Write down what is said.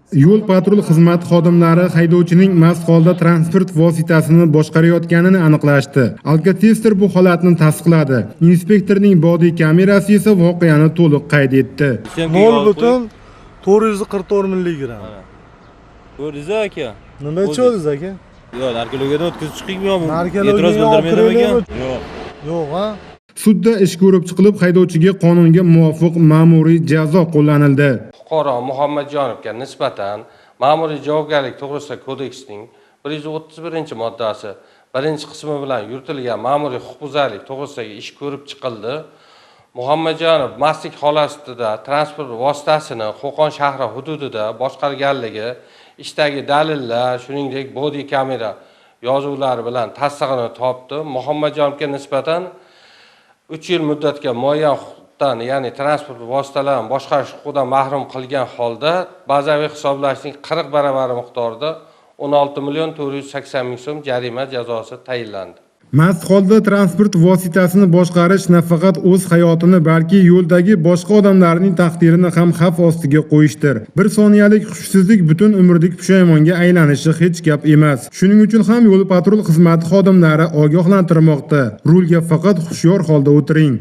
Yo'l patrul xizmati xodimlari haydovchining mast holda transport vositasini boshqarayotganini aniqlashdi. Alkotester bu holatni tasdiqladi. Inspektorning bodiy kamerasi esa voqeani to'liq qayd etdi. 0,444 milligram. Ko'rdingiz aka? Nima ichasiz aka? Yo'q, narkologiyadan o'tkazib chiqingmi yo'qmi? Narkologiyaga E'tiroz bildirmaydimi? Yo'q. Yo'q, ha? Sudda ish ko'rib chiqilib, haydovchiga qonunga muvofiq ma'muriy jazo qo'llanildi. Fuqaro Muhammadjonovga nisbatan ma'muriy javobgarlik to'g'risidagi kodeksning 131-moddasi 1-qismi bilan yuritilgan ma'muriy huquqbuzarlik to'g'risidagi ish ko'rib chiqildi. Muhammadjonov mastlik holatida transport vositasini Qo'qon shahri hududida boshqarganligi, ishdagi dalillar, shuningdek bodiy kamera yozuvlari bilan tasdig'ini topdi. Muhammadjonovga nisbatan 3 yil muddatga muayyan huquqdan, ya'ni transport vositalarini boshqarish huquqidan mahrum qilgan holda bazaviy hisoblashning 40 baravari miqdorida 16,480,000 so'm jarima jazosi tayinlandi. Mast holda transport vositasini boshqarish nafaqat o'z hayotini, balki yo'ldagi boshqa odamlarning taqdirini ham xavf ostiga qo'yishdir. Bir soniyalik hushsizlik butun umrlik pushaymonga aylanishi hech gap emas. Shuning uchun ham yo'l patrul xizmati xodimlari ogohlantirmoqda. Rulga faqat hushyor holda o'tiring.